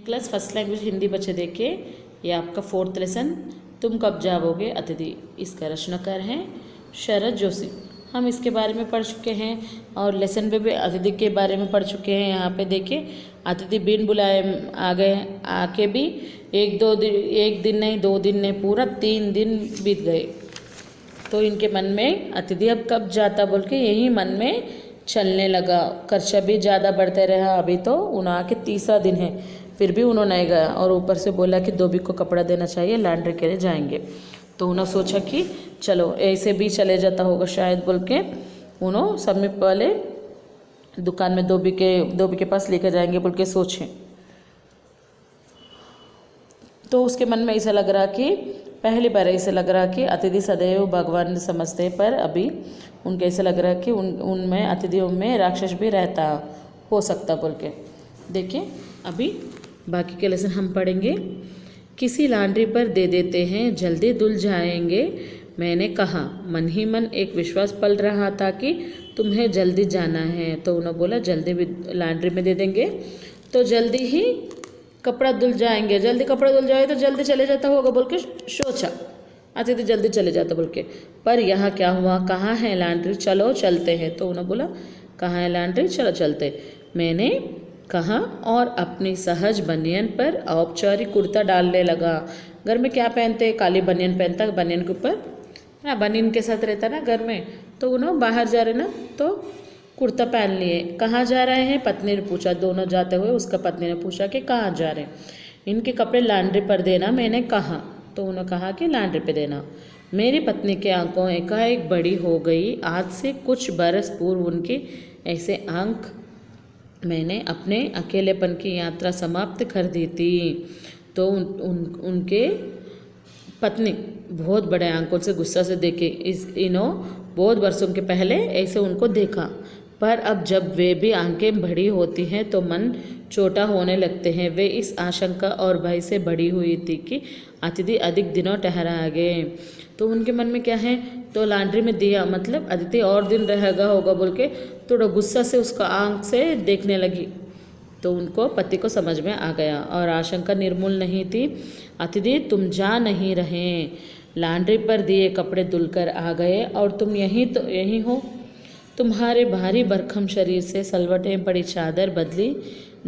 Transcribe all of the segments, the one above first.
Class first language Hindi बच्चे देखिए, ये आपका 4th लेसन तुम कब जाओगे अतिथि। इसका रचनाकार हैं शरद जोशी। हम इसके बारे में पढ़ चुके हैं और लेसन पे भी अतिथि के बारे में पढ़ चुके हैं। यहाँ पे देखिए अतिथि बिन बुलाए आ गए, आके भी एक दिन नहीं 2 दिन नहीं पूरा 3 दिन बीत गए। तो इनके मन में अतिथि अब कब जाता बोल के यही मन में चलने लगा। खर्चा भी ज़्यादा बढ़ते रहा। अभी तो उन्हें आके 3रा दिन है, फिर भी उन्होंने नहीं गया और ऊपर से बोला कि धोबी को कपड़ा देना चाहिए, लॉन्ड्री के लिए जाएंगे। तो उन्होंने सोचा कि चलो ऐसे भी चले जाता होगा शायद बोल के उन्होंने समीप वाले दुकान में धोबी के पास लेकर जाएंगे बोल के सोचे। तो उसके मन में ऐसा लग रहा कि पहली बार ऐसा लग रहा कि अतिथि सदैव भगवान समझते, पर अभी उनको ऐसा लग रहा कि उनमें अतिथियों में राक्षस भी रहता हो सकता बोल के। देखिए अभी बाकी के लेसन हम पढ़ेंगे। किसी लॉन्ड्री पर दे देते हैं, जल्दी धुल जाएंगे, मैंने कहा। मन ही मन एक विश्वास पल रहा था कि तुम्हें जल्दी जाना है। तो उन्होंने बोला जल्दी भी लॉन्ड्री में दे देंगे तो जल्दी ही कपड़ा धुल जाएंगे, जल्दी कपड़ा धुल जाए तो जल्दी चले जाता होगा बोल के सोचा। अतिथि जल्दी चले जाता बोल के। पर यहाँ क्या हुआ, कहाँ है लॉन्ड्री, चलो चलते हैं। तो उन्होंने बोला कहाँ है लॉन्ड्री, चलो चलते। मैंने कहा और अपनी सहज बनियान पर औपचारिक कुर्ता डालने लगा। घर में क्या पहनते, काली बनियान पहनता, बनियान के ऊपर ना बनियान के साथ रहता ना घर में। तो उन्होंने बाहर जा रहे ना तो कुर्ता पहन लिए। कहाँ जा रहे हैं, पत्नी ने पूछा। दोनों जाते हुए उसका पत्नी ने पूछा कि कहाँ जा रहे हैं। इनके कपड़े लॉन्ड्री पर देना, मैंने कहा। तो उन्होंने कहा कि लॉन्ड्री पे देना। मेरी पत्नी की आंखें एकाएक बड़ी हो गई। आज से कुछ बरस पूर्व उनकी ऐसे आंख मैंने अपने अकेलेपन की यात्रा समाप्त कर दी थी। तो उनके पत्नी बहुत बड़े आंखों से गुस्सा से देखे। इन्हों बहुत वर्षों के पहले ऐसे उनको देखा, पर अब जब वे भी आंखें बड़ी होती हैं तो मन छोटा होने लगते हैं। वे इस आशंका और भय से बड़ी हुई थी कि अतिथि अधिक दिनों ठहरा गए। तो उनके मन में क्या है, तो लॉन्ड्री में दिया मतलब अतिथि और दिन रहेगा होगा बोल के थोड़ा गुस्सा से उसका आंख से देखने लगी। तो उनको पति को समझ में आ गया और आशंका निर्मूल नहीं थी। अतिथि तुम जा नहीं रहे, लॉन्ड्री पर दिए कपड़े धुलकर आ गए और तुम यहीं हो। तुम्हारे भारी भरकम शरीर से सलवटें पड़ी चादर बदली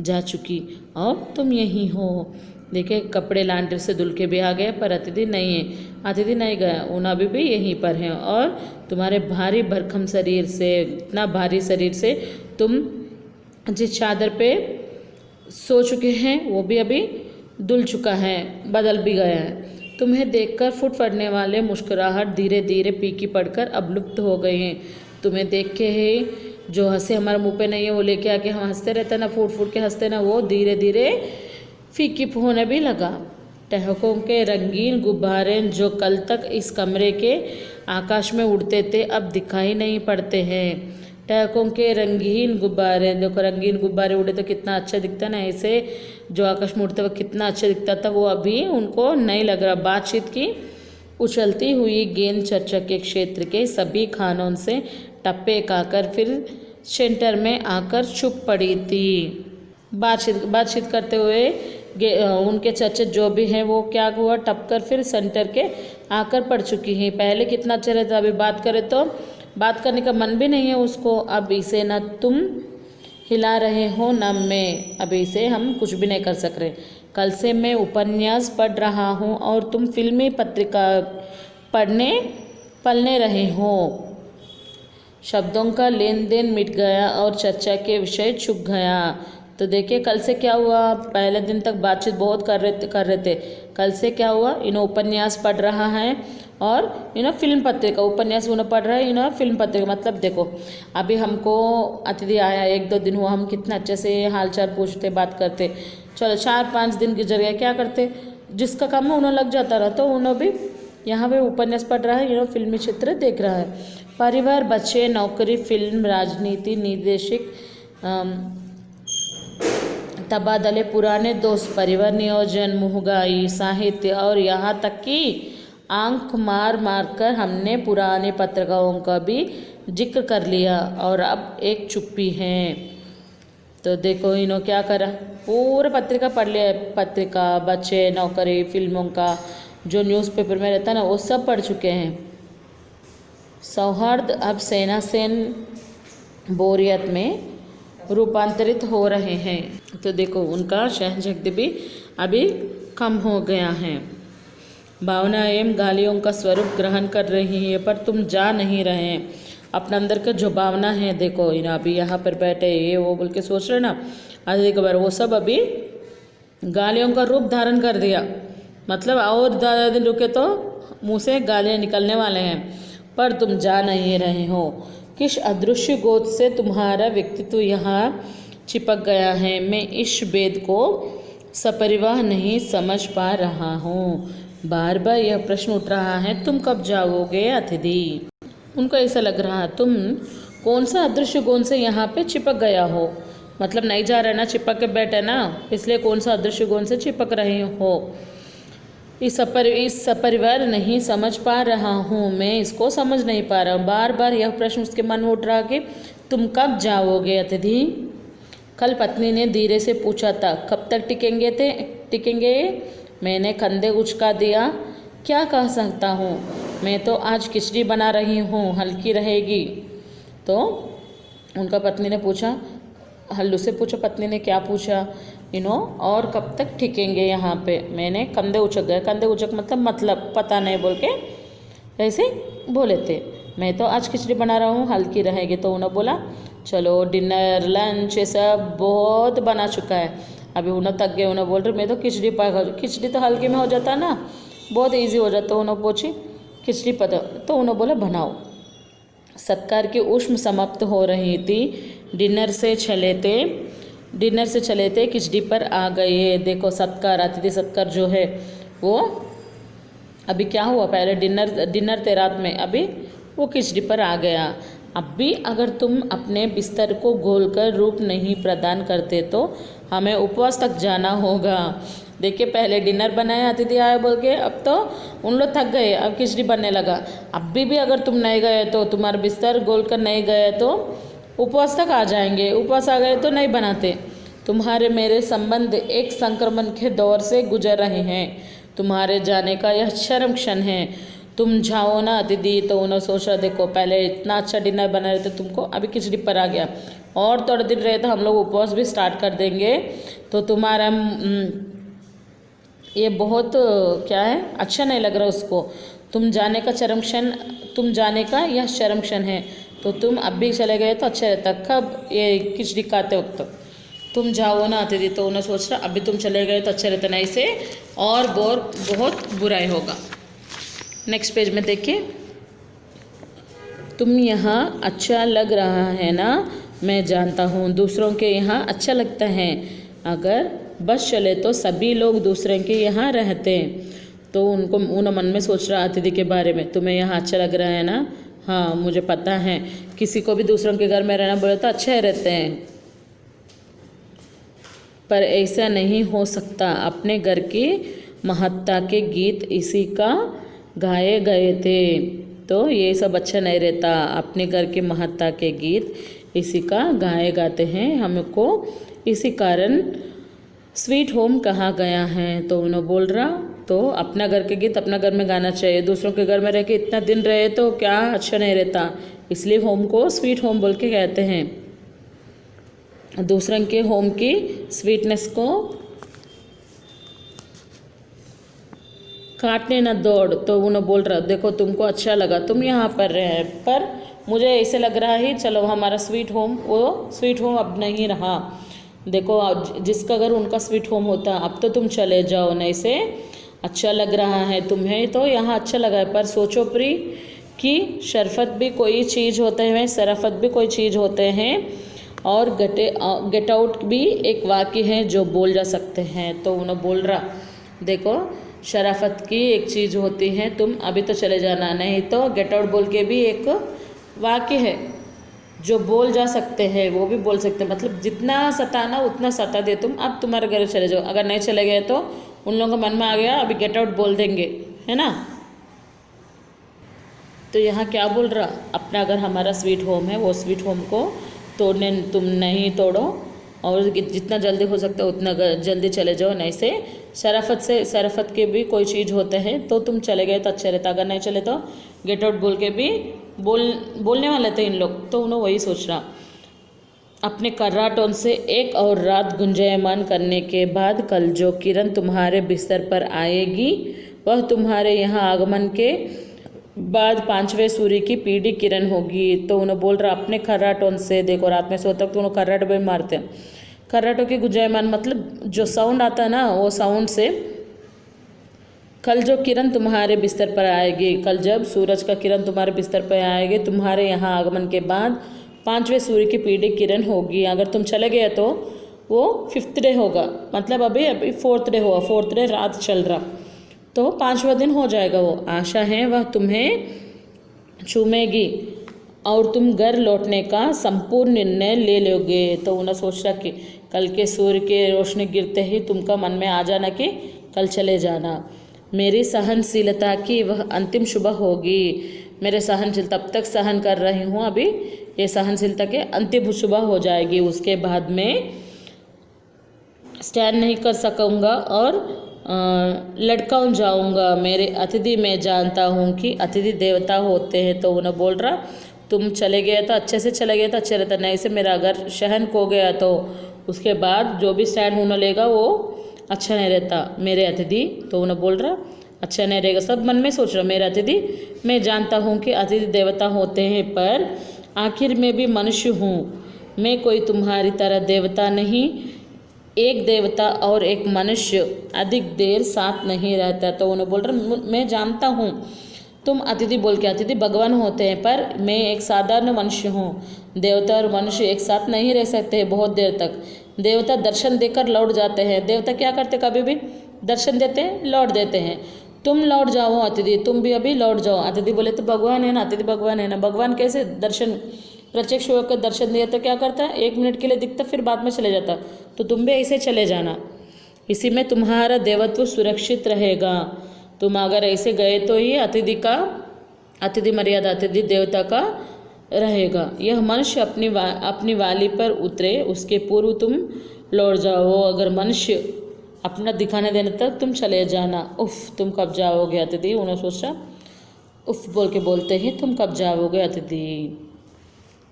जा चुकी और तुम यहीं हो। देखिए कपड़े लॉन्ड्री से धुल के भी आ गए, पर अतिथि नहीं है। अतिथि नहीं गया, उन अभी भी यहीं पर हैं। और तुम्हारे भारी भरकम शरीर से, इतना भारी शरीर से तुम जिस चादर पे सो चुके हैं वो भी अभी धुल चुका है, बदल भी गया है। तुम्हें देखकर फुट पड़ने वाले मुस्कुराहट धीरे धीरे फीकी पड़कर अब लुप्त हो गए हैं। तुम्हें देख के है जो हंसे हमारे मुंह पे नहीं है वो लेके आके हम हंसते रहते ना, फूट फूट के हंसते ना, वो धीरे धीरे फीकी होने भी लगा। टहकों के रंगीन गुब्बारे जो कल तक इस कमरे के आकाश में उड़ते थे अब दिखाई नहीं पड़ते हैं। टहकों के रंगीन गुब्बारे, देखो रंगीन गुब्बारे उड़े तो कितना अच्छा दिखता ना, ऐसे जो आकाश में उड़ते वक्त कितना अच्छा दिखता था वो अभी उनको नहीं लग रहा। बातचीत की उछलती हुई गेंद चर्चा के क्षेत्र के सभी खानों से टप्पे खाकर फिर सेंटर में आकर चुप पड़ी थी। बातचीत करते हुए उनके चर्चे जो भी हैं वो क्या हुआ, टप कर फिर सेंटर के आकर पड़ चुकी हैं। पहले कितना अच्छा रहता, अभी बात करें तो बात करने का मन भी नहीं है उसको। अब इसे न तुम हिला रहे हो न मैं, अभी इसे हम कुछ भी नहीं कर सक रहे। कल से मैं उपन्यास पढ़ रहा हूँ और तुम फिल्मी पत्रिका पढ़ने रहे हो। शब्दों का लेन देन मिट गया और चर्चा के विषय छुप गया। तो देखिए कल से क्या हुआ, पहले दिन तक बातचीत बहुत कर रहे थे। कल से क्या हुआ, इन्हें उपन्यास पढ़ रहा है और इन्हें फिल्म पत्रिका, उपन्यास उन्हें पढ़ रहा है, इन्हें फिल्म पत्रिका। मतलब देखो अभी हमको अतिथि आया 1-2 दिन हुआ, हम कितना अच्छे से हालचाल पूछते, बात करते। चलो 4-5 दिन की जगह क्या करते, जिसका काम है उन्हें लग जाता रहा। तो उन्हें भी यहाँ पे उपन्यास पढ़ रहा है, इन्हें फिल्मी चित्र देख रहा है। परिवार, बच्चे, नौकरी, फिल्म, राजनीति, निर्देशक, तबादले, पुराने दोस्त, परिवार नियोजन, महंगाई, साहित्य और यहाँ तक कि आंख मार कर हमने पुराने पत्रिकाओं का भी जिक्र कर लिया। और अब एक चुप्पी है। तो देखो इन्होंने क्या करा, पूरा पत्रिका पढ़ लिया है। पत्रिका, बच्चे, नौकरी, फिल्मों का जो न्यूज़पेपर में रहता है ना, वो सब पढ़ चुके हैं। सौहार्द अब सेना सेन बोरियत में रूपांतरित हो रहे हैं। तो देखो उनका सहनशक्ति भी अभी कम हो गया है। भावनाएं गालियों का स्वरूप ग्रहण कर रही है, पर तुम जा नहीं रहे। अपने अंदर का जो भावना है, देखो इन अभी यहाँ पर बैठे ये वो बोल के सोच रहे ना, आज एक बार वो सब अभी गालियों का रूप धारण कर दिया। मतलब और ज़्यादा दिन रुके तो मुँह से गालियाँ निकलने वाले हैं, पर तुम जा नहीं रहे हो। किस अदृश्य गोद से तुम्हारा व्यक्तित्व यहाँ चिपक गया है, मैं इस भेद को सपरिवार नहीं समझ पा रहा हूँ। बार बार यह प्रश्न उठ रहा है, तुम कब जाओगे अतिथि। उनको ऐसा लग रहा है तुम कौन सा अदृश्य गोंद से यहाँ पे चिपक गया हो। मतलब नहीं जा रहे ना, चिपक के बैठे ना, इसलिए कौन सा अदृश्य गोंद से चिपक रहे हो। इस सपरिवार नहीं समझ पा रहा हूँ, मैं इसको समझ नहीं पा रहा हूँ। बार बार यह प्रश्न उसके मन में उठ रहा कि तुम कब जाओगे अतिथि। कल पत्नी ने धीरे से पूछा था, कब तक टिकेंगे। मैंने कंधे उचका दिया, क्या कह सकता हूँ, मैं तो आज खिचड़ी बना रही हूँ, हल्की रहेगी। तो उनका पत्नी ने पूछा, हल्लू से पूछा पत्नी ने, क्या पूछा और कब तक टिकेंगे यहाँ पे। मैंने कंधे उचक गए, कंधे उचक मतलब पता नहीं बोल के ऐसे बोले थे। मैं तो आज खिचड़ी बना रहा हूँ, हल्की रहेगी। तो उन्होंने बोला चलो डिनर लंच ये सब बहुत बना चुका है, अभी उन्हें थक गए। उन्हें बोल रहे मैं तो खिचड़ी तो हल्के में हो जाता ना, बहुत इजी हो जाता। उन्हें पूछी खिचड़ी पता, तो उन्हें बोला बनाओ। सत्कार की ऊष्म समाप्त हो रही थी, डिनर से चले थे खिचड़ी पर आ गए। देखो सत्कार, अतिथि सत्कार जो है वो अभी क्या हुआ, पहले डिनर थे रात में, अभी वो खिचड़ी पर आ गया। अब भी अगर तुम अपने बिस्तर को घोलकर रूप नहीं प्रदान करते तो हमें उपवास तक जाना होगा। देखिए पहले डिनर बनाया, अतिथि आए बोल के, अब तो उन लोग थक गए, अब खिचड़ी बनने लगा। अब भी अगर तुम नहीं गए तो, तुम्हारा बिस्तर गोल कर नहीं गए तो उपवास तक आ जाएंगे, उपवास आ गए तो नहीं बनाते। तुम्हारे मेरे संबंध एक संक्रमण के दौर से गुजर रहे हैं, तुम्हारे जाने का यह चरम क्षण है, तुम जाओ ना अतिथि। तो उन्होंने सोचा देखो पहले इतना अच्छा डिनर बना रहे थे तुमको, अभी खिचड़ी पर आ गया, और थोड़े दिन रहे तो हम लोग उपवास भी स्टार्ट कर देंगे, तो तुम्हारा ये बहुत क्या है, अच्छा नहीं लग रहा उसको। तुम जाने का यह चरम क्षण है, तो तुम अब भी चले गए तो अच्छा रहता। कब, ये खिचड़ी खाते वक्त तुम जाओ ना अतिथि। तो उन्हें सोच रहा अभी तुम चले गए तो अच्छा रहता, नहीं से और बहुत बुराई होगा। नेक्स्ट पेज में देखिए, तुम यहाँ अच्छा लग रहा है ना, मैं जानता हूँ दूसरों के यहाँ अच्छा लगता है, अगर बस चले तो सभी लोग दूसरे के यहाँ रहते। तो उन मन में सोच रहा अतिथि के बारे में, तुम्हें यहाँ अच्छा लग रहा है ना, हाँ मुझे पता है, किसी को भी दूसरों के घर में रहना बोले तो अच्छे रहते हैं, पर ऐसा नहीं हो सकता। अपने घर की महत्ता के गीत इसी का गाए गए थे, तो ये सब अच्छा नहीं रहता। अपने घर की महत्ता के गीत इसी का गाए गाते हैं, हमको इसी कारण स्वीट होम कहा गया है। तो उन्होंने बोल रहा तो अपना घर के गीत अपना घर में गाना चाहिए, दूसरों के घर में रह के इतना दिन रहे तो क्या अच्छा नहीं रहता, इसलिए होम को स्वीट होम बोल के कहते हैं। दूसरों के होम की स्वीटनेस को काटने न दौड़। तो उन्हें बोल रहा देखो तुमको अच्छा लगा, तुम यहाँ पर रहे, पर मुझे ऐसे लग रहा है चलो हमारा स्वीट होम, वो स्वीट होम अब नहीं रहा। देखो जिसका घर उनका स्वीट होम होता, अब तो तुम चले जाओ, नहीं से अच्छा लग रहा है तुम्हें तो यहाँ अच्छा लगा है, पर सोचो प्री कि शरफत भी कोई चीज़ होते हैं, शराफत भी कोई चीज़ होते हैं, और गेट आउट भी एक वाक्य है जो बोल जा सकते हैं। तो उन्हें बोल रहा देखो शराफत की एक चीज़ होती है, तुम अभी तो चले जाना, नहीं तो गेट आउट बोल के भी एक वाक्य है जो बोल जा सकते हैं, वो भी बोल सकते हैं। मतलब जितना सताना उतना सता दे तुम, अब तुम्हारे घर चले जाओ, अगर नहीं चले गए तो उन लोगों के मन में आ गया अभी गेट आउट बोल देंगे, है ना। तो यहाँ क्या बोल रहा, अपना अगर हमारा स्वीट होम है, वो स्वीट होम को तोड़ने तुम नहीं तोड़ो, और जितना जल्दी हो सकता है उतना जल्दी चले जाओ, नहीं से शराफत के भी कोई चीज़ होते हैं तो तुम चले गए तो अच्छा रहता, अगर नहीं चले तो गेट आउट बोल के भी बोलने वाले थे इन लोग। तो उन्होंने वही सोच रहा। अपने कर्राटों से एक और रात गुंजायमान करने के बाद कल जो किरण तुम्हारे बिस्तर पर आएगी वह तुम्हारे यहाँ आगमन के बाद 5वें सूर्य की पीढ़ी किरण होगी। तो उन्हें बोल रहा अपने खर्राटों से, देखो रात में सोते वक्त उन्हें खर्राट भी मारते हैं। खर्राटों की गुंजायमान मतलब जो साउंड आता है ना, वो साउंड से कल जो किरण तुम्हारे बिस्तर पर आएगी, कल जब सूरज का किरण तुम्हारे बिस्तर पर आएगी तुम्हारे यहाँ आगमन के बाद 5वें सूर्य की पीढ़ी किरण होगी। अगर तुम चले गए तो वो 5th डे होगा, मतलब अभी 4th डे होगा, 4th डे रात चल रहा तो 5वां दिन हो जाएगा। वो आशा है वह तुम्हें चूमेगी और तुम घर लौटने का संपूर्ण निर्णय ले लोगे। तो उन्हें सोच रहा कि कल के सूर्य के रोशनी गिरते ही तुमका मन में आ जाना कि कल चले जाना। मेरी सहनशीलता की वह अंतिम सुबह होगी। मेरे सहनशील तब तक सहन कर रही हूँ, अभी ये सहनशीलता के अंतिम सुबह हो जाएगी। उसके बाद में स्टैंड नहीं कर सकूँगा और लटका जाऊँगा। मेरे अतिथि मैं जानता हूँ कि अतिथि देवता होते हैं। तो उन्हें बोल रहा तुम चले गए तो अच्छे से चले गए तो अच्छे रहता, नहीं से मेरा अगर शहन खो गया तो उसके बाद जो भी स्टैंड उन्हें लेगा वो अच्छा नहीं रहता मेरे अतिथि। तो उन्हें बोल रहा अच्छा नहीं रहेगा, सब मन में सोच रहा मेरे अतिथि मैं जानता हूँ कि अतिथि देवता होते हैं, पर आखिर मैं भी मनुष्य हूँ। मैं कोई तुम्हारी तरह देवता नहीं, एक देवता और एक मनुष्य अधिक देर साथ नहीं रहता। तो उन्हें बोल रहा मैं जानता हूँ तुम अतिथि बोल के अतिथि भगवान होते हैं, पर मैं एक साधारण मनुष्य हूँ। देवता और मनुष्य एक साथ नहीं रह सकते बहुत देर तक। देवता दर्शन देकर लौट जाते हैं। देवता क्या करते, कभी भी दर्शन देते हैं लौट देते हैं। तुम लौट जाओ अतिथि, तुम भी अभी लौट जाओ। अतिथि बोले तो भगवान है ना, अतिथि भगवान है ना। भगवान कैसे दर्शन प्रत्यक्ष होकर दर्शन दिया तो क्या करता है, 1 मिनट के लिए दिखता फिर बाद में चले जाता। तो तुम भी ऐसे चले जाना, इसी में तुम्हारा देवत्व सुरक्षित रहेगा। तुम अगर ऐसे गए तो ही अतिथि मर्यादा अतिथि देवता का रहेगा। यह मनुष्य अपनी वाली पर उतरे उसके पूर्व तुम लौट जाओ। अगर मनुष्य अपना दिखाने देने तक तुम चले जाना। उफ तुम कब जाओगे अतिथि, उन्होंने सोचा उफ बोल के बोलते ही तुम कब जाओगे अतिथि।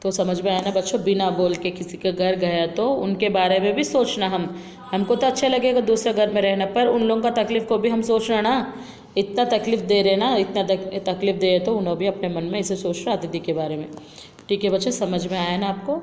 तो समझ में आया ना बच्चों, बिना बोल के किसी के घर गया तो उनके बारे में भी सोचना। हमको तो अच्छा लगेगा दूसरे घर में रहना, पर उन लोगों का तकलीफ को भी हम सोचना ना। इतना तकलीफ दे रहे ना, इतना तकलीफ दे रहे तो उन्होंने भी अपने मन में इसे सोच रहा अतिथि के बारे में। ठीक है बच्चे, समझ में आया ना आपको।